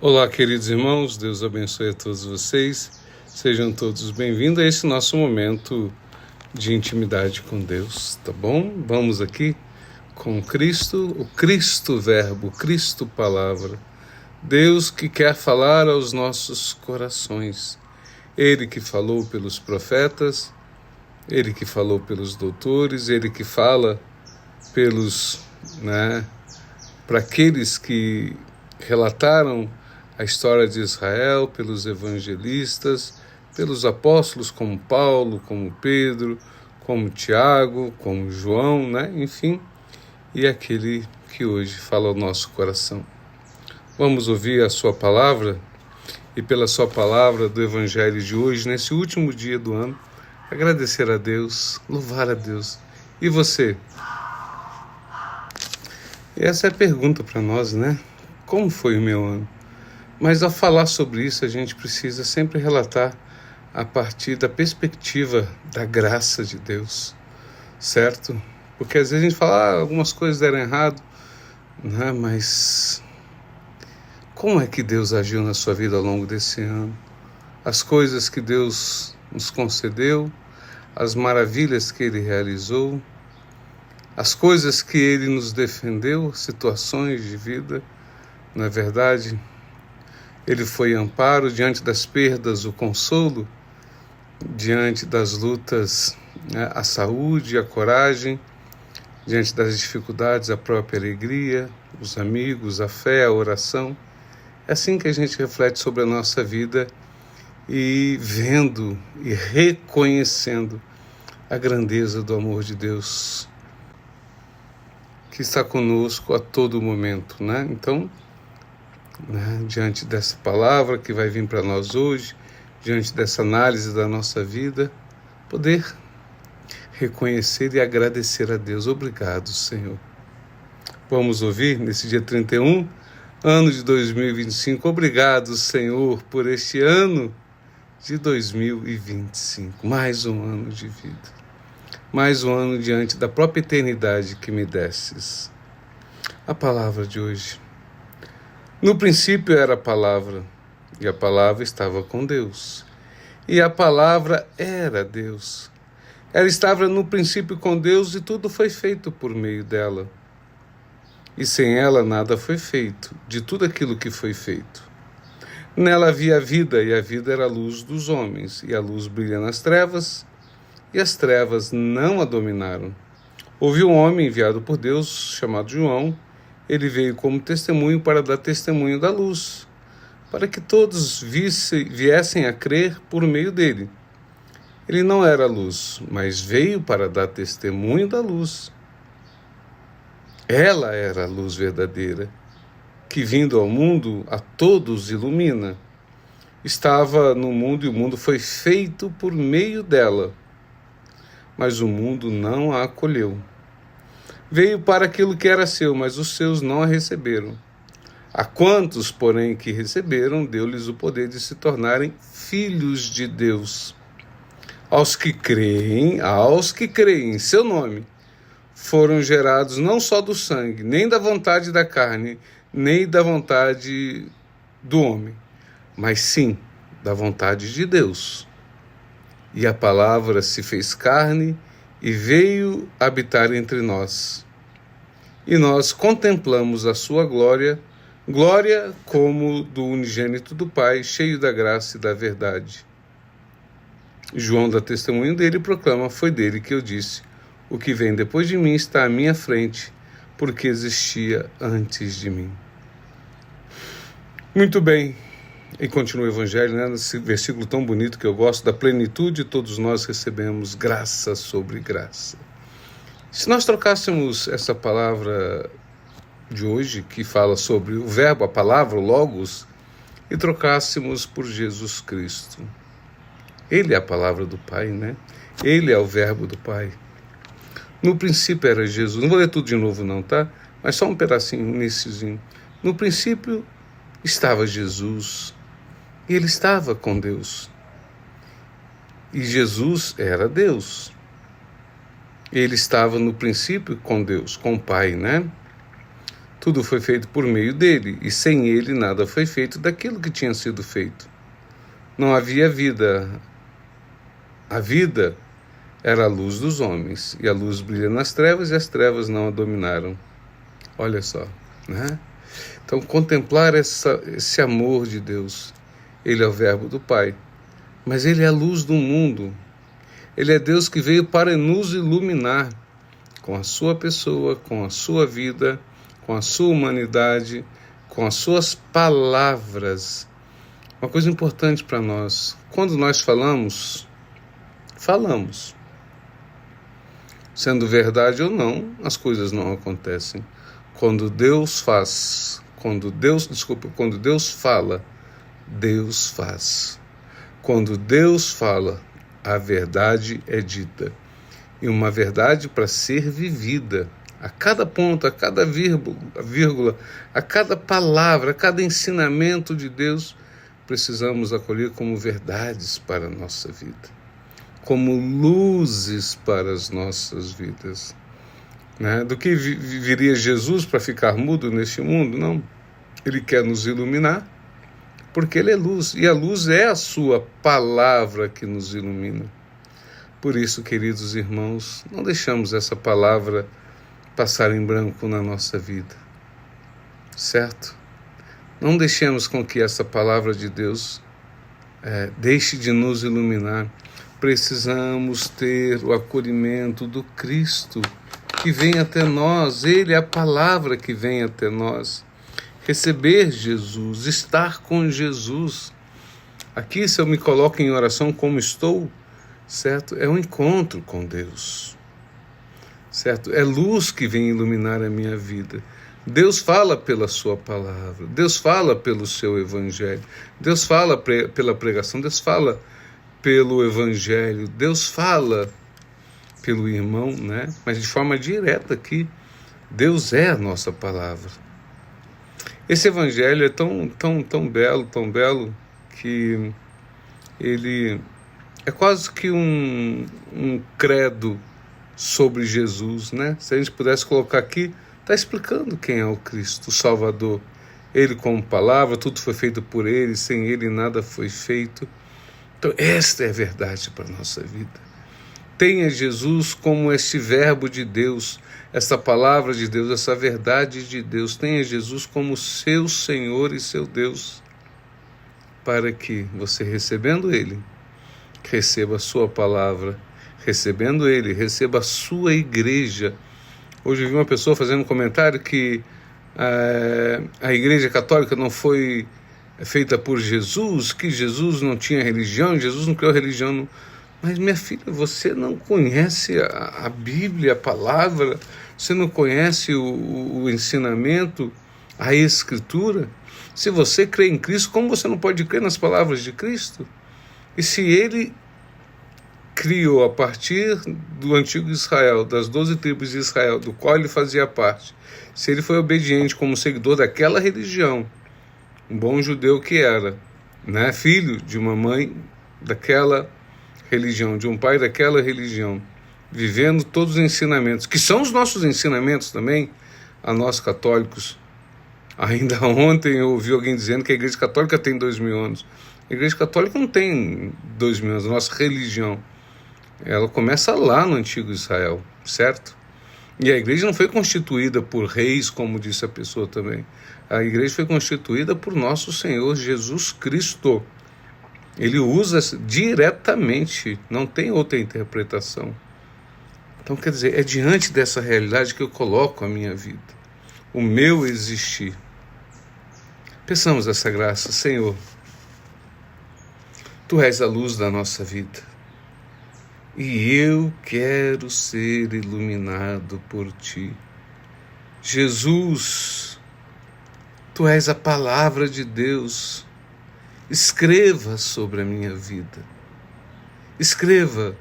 Olá, queridos irmãos, Deus abençoe a todos vocês. Sejam todos bem-vindos a esse nosso momento de intimidade com Deus, tá bom? Vamos aqui com Cristo, o Cristo Verbo, o Cristo Palavra. Deus que quer falar aos nossos corações. Ele que falou pelos profetas, Ele que falou pelos doutores, Ele que fala para aqueles que relataram a história de Israel, pelos evangelistas, pelos apóstolos como Paulo, como Pedro, como Tiago, como João, enfim, e aquele que hoje fala ao nosso coração. Vamos ouvir a sua palavra e pela sua palavra do evangelho de hoje, nesse último dia do ano, agradecer a Deus, louvar a Deus. E você? E essa é a pergunta para nós, Como foi o meu ano? Mas ao falar sobre isso, a gente precisa sempre relatar a partir da perspectiva da graça de Deus, certo? Porque às vezes a gente fala, algumas coisas deram errado, mas como é que Deus agiu na sua vida ao longo desse ano? As coisas que Deus nos concedeu, as maravilhas que Ele realizou, as coisas que Ele nos defendeu, situações de vida, não é verdade? Ele foi amparo diante das perdas, o consolo, diante das lutas, a saúde, a coragem, diante das dificuldades, a própria alegria, os amigos, a fé, a oração. É assim que a gente reflete sobre a nossa vida e vendo e reconhecendo a grandeza do amor de Deus que está conosco a todo momento, Então, diante dessa palavra que vai vir para nós hoje, diante dessa análise da nossa vida, poder reconhecer e agradecer a Deus. Obrigado, Senhor. Vamos ouvir nesse dia 31, ano de 2025. Obrigado, Senhor, por este ano de 2025. Mais um ano de vida. Mais um ano diante da própria eternidade que me desses. A palavra de hoje. No princípio era a palavra, e a palavra estava com Deus, e a palavra era Deus. Ela estava no princípio com Deus e tudo foi feito por meio dela. E sem ela nada foi feito, de tudo aquilo que foi feito. Nela havia a vida, e a vida era a luz dos homens, e a luz brilha nas trevas, e as trevas não a dominaram. Houve um homem enviado por Deus, chamado João. Ele veio como testemunho para dar testemunho da luz, para que todos viessem a crer por meio dele. Ele não era luz, mas veio para dar testemunho da luz. Ela era a luz verdadeira, que vindo ao mundo a todos ilumina. Estava no mundo e o mundo foi feito por meio dela, mas o mundo não a acolheu. Veio para aquilo que era seu, mas os seus não a receberam. A quantos, porém, que receberam, deu-lhes o poder de se tornarem filhos de Deus. Aos que creem em seu nome, foram gerados não só do sangue, nem da vontade da carne, nem da vontade do homem, mas sim da vontade de Deus. E a palavra se fez carne e veio habitar entre nós. E nós contemplamos a sua glória, glória como do unigênito do Pai, cheio da graça e da verdade. João dá testemunho dele e proclama: foi dele que eu disse, o que vem depois de mim está à minha frente, porque existia antes de mim. Muito bem. E continua o Evangelho, nesse versículo tão bonito que eu gosto, da plenitude todos nós recebemos graça sobre graça. Se nós trocássemos essa palavra de hoje, que fala sobre o verbo, a palavra, o logos, e trocássemos por Jesus Cristo. Ele é a palavra do Pai, Ele é o verbo do Pai. No princípio era Jesus. Não vou ler tudo de novo não, tá? Mas só um pedacinho, um iniciozinho. No princípio estava Jesus. E ele estava com Deus. E Jesus era Deus. Ele estava no princípio com Deus, com o Pai, Tudo foi feito por meio dele, e sem ele nada foi feito daquilo que tinha sido feito. Não havia vida. A vida era a luz dos homens, e a luz brilha nas trevas, e as trevas não a dominaram. Olha só, né? Então, contemplar esse amor de Deus. Ele é o verbo do Pai, mas ele é a luz do mundo. Ele é Deus que veio para nos iluminar com a sua pessoa, com a sua vida, com a sua humanidade, com as suas palavras. Uma coisa importante para nós, quando nós falamos, sendo verdade ou não, as coisas não acontecem. Quando Deus fala, Deus faz. Quando Deus fala, a verdade é dita. E uma verdade para ser vivida. A cada ponto, a cada vírgula, a cada palavra, a cada ensinamento de Deus, precisamos acolher como verdades para a nossa vida. Como luzes para as nossas vidas. Né? Do que viria Jesus para ficar mudo neste mundo? Não. Ele quer nos iluminar, porque ele é luz. E a luz é a sua palavra que nos ilumina. Por isso, queridos irmãos, não deixamos essa palavra passar em branco na nossa vida. Certo? Não deixemos com que essa palavra de Deus deixe de nos iluminar. Precisamos ter o acolhimento do Cristo que vem até nós. Ele é a palavra que vem até nós. Receber Jesus, estar com Jesus. Aqui, se eu me coloco em oração como estou, certo? É um encontro com Deus, certo? É luz que vem iluminar a minha vida. Deus fala pela sua palavra, Deus fala pelo seu evangelho, Deus fala pela pregação, Deus fala pelo evangelho, Deus fala pelo irmão, né? Mas de forma direta aqui, Deus é a nossa palavra. Esse evangelho é tão belo, que ele é quase que um credo sobre Jesus, né? Se a gente pudesse colocar aqui, está explicando quem é o Cristo, o Salvador. Ele como palavra, tudo foi feito por ele, sem ele nada foi feito. Então esta é a verdade para a nossa vida. Tenha Jesus como este verbo de Deus, essa palavra de Deus, essa verdade de Deus. Tenha Jesus como seu Senhor e seu Deus, para que você, recebendo ele, receba a sua palavra, recebendo ele, receba a sua igreja. Hoje eu vi uma pessoa fazendo um comentário que a igreja católica não foi feita por Jesus, que Jesus não tinha religião, Jesus não criou religião. Não. Mas, minha filha, você não conhece a Bíblia, a palavra, você não conhece o ensinamento, a Escritura? Se você crê em Cristo, como você não pode crer nas palavras de Cristo? E se ele criou a partir do antigo Israel, das 12 tribos de Israel, do qual ele fazia parte, se ele foi obediente como seguidor daquela religião, um bom judeu que era, né, filho de uma mãe daquela religião, de um pai daquela religião, vivendo todos os ensinamentos, que são os nossos ensinamentos também, a nós católicos. Ainda ontem eu ouvi alguém dizendo que a Igreja Católica tem 2000 anos. A Igreja Católica não tem 2000 anos, a nossa religião. Ela começa lá no antigo Israel, certo? E a igreja não foi constituída por reis, como disse a pessoa também. A igreja foi constituída por nosso Senhor Jesus Cristo. Ele usa diretamente, não tem outra interpretação. Então, quer dizer, é diante dessa realidade que eu coloco a minha vida, o meu existir. Peçamos essa graça, Senhor. Tu és a luz da nossa vida. E eu quero ser iluminado por Ti. Jesus, Tu és a palavra de Deus. Escreva sobre a minha vida. Escreva.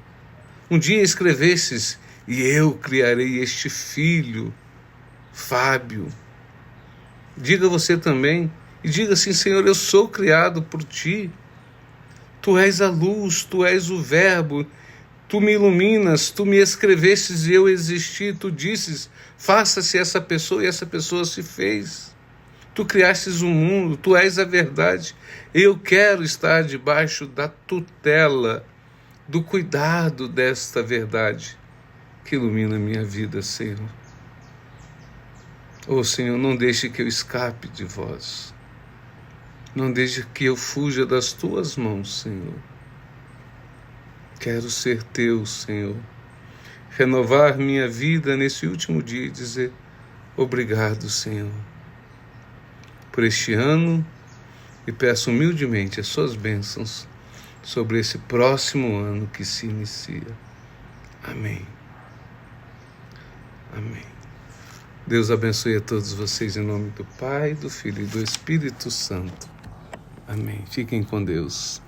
Um dia escrevestes, e eu criarei este filho, Fábio. Diga você também, e diga assim, Senhor, eu sou criado por Ti. Tu és a luz, Tu és o verbo. Tu me iluminas, tu me escrevestes e eu existi, tu disses, faça-se essa pessoa e essa pessoa se fez. Tu criastes o mundo, tu és a verdade. Eu quero estar debaixo da tutela, do cuidado desta verdade que ilumina a minha vida, Senhor. Oh, Senhor, não deixe que eu escape de vós. Não deixe que eu fuja das tuas mãos, Senhor. Quero ser teu, Senhor. Renovar minha vida nesse último dia e dizer obrigado, Senhor, por este ano, e peço humildemente as suas bênçãos sobre esse próximo ano que se inicia. Amém. Amém. Deus abençoe a todos vocês em nome do Pai, do Filho e do Espírito Santo. Amém. Fiquem com Deus.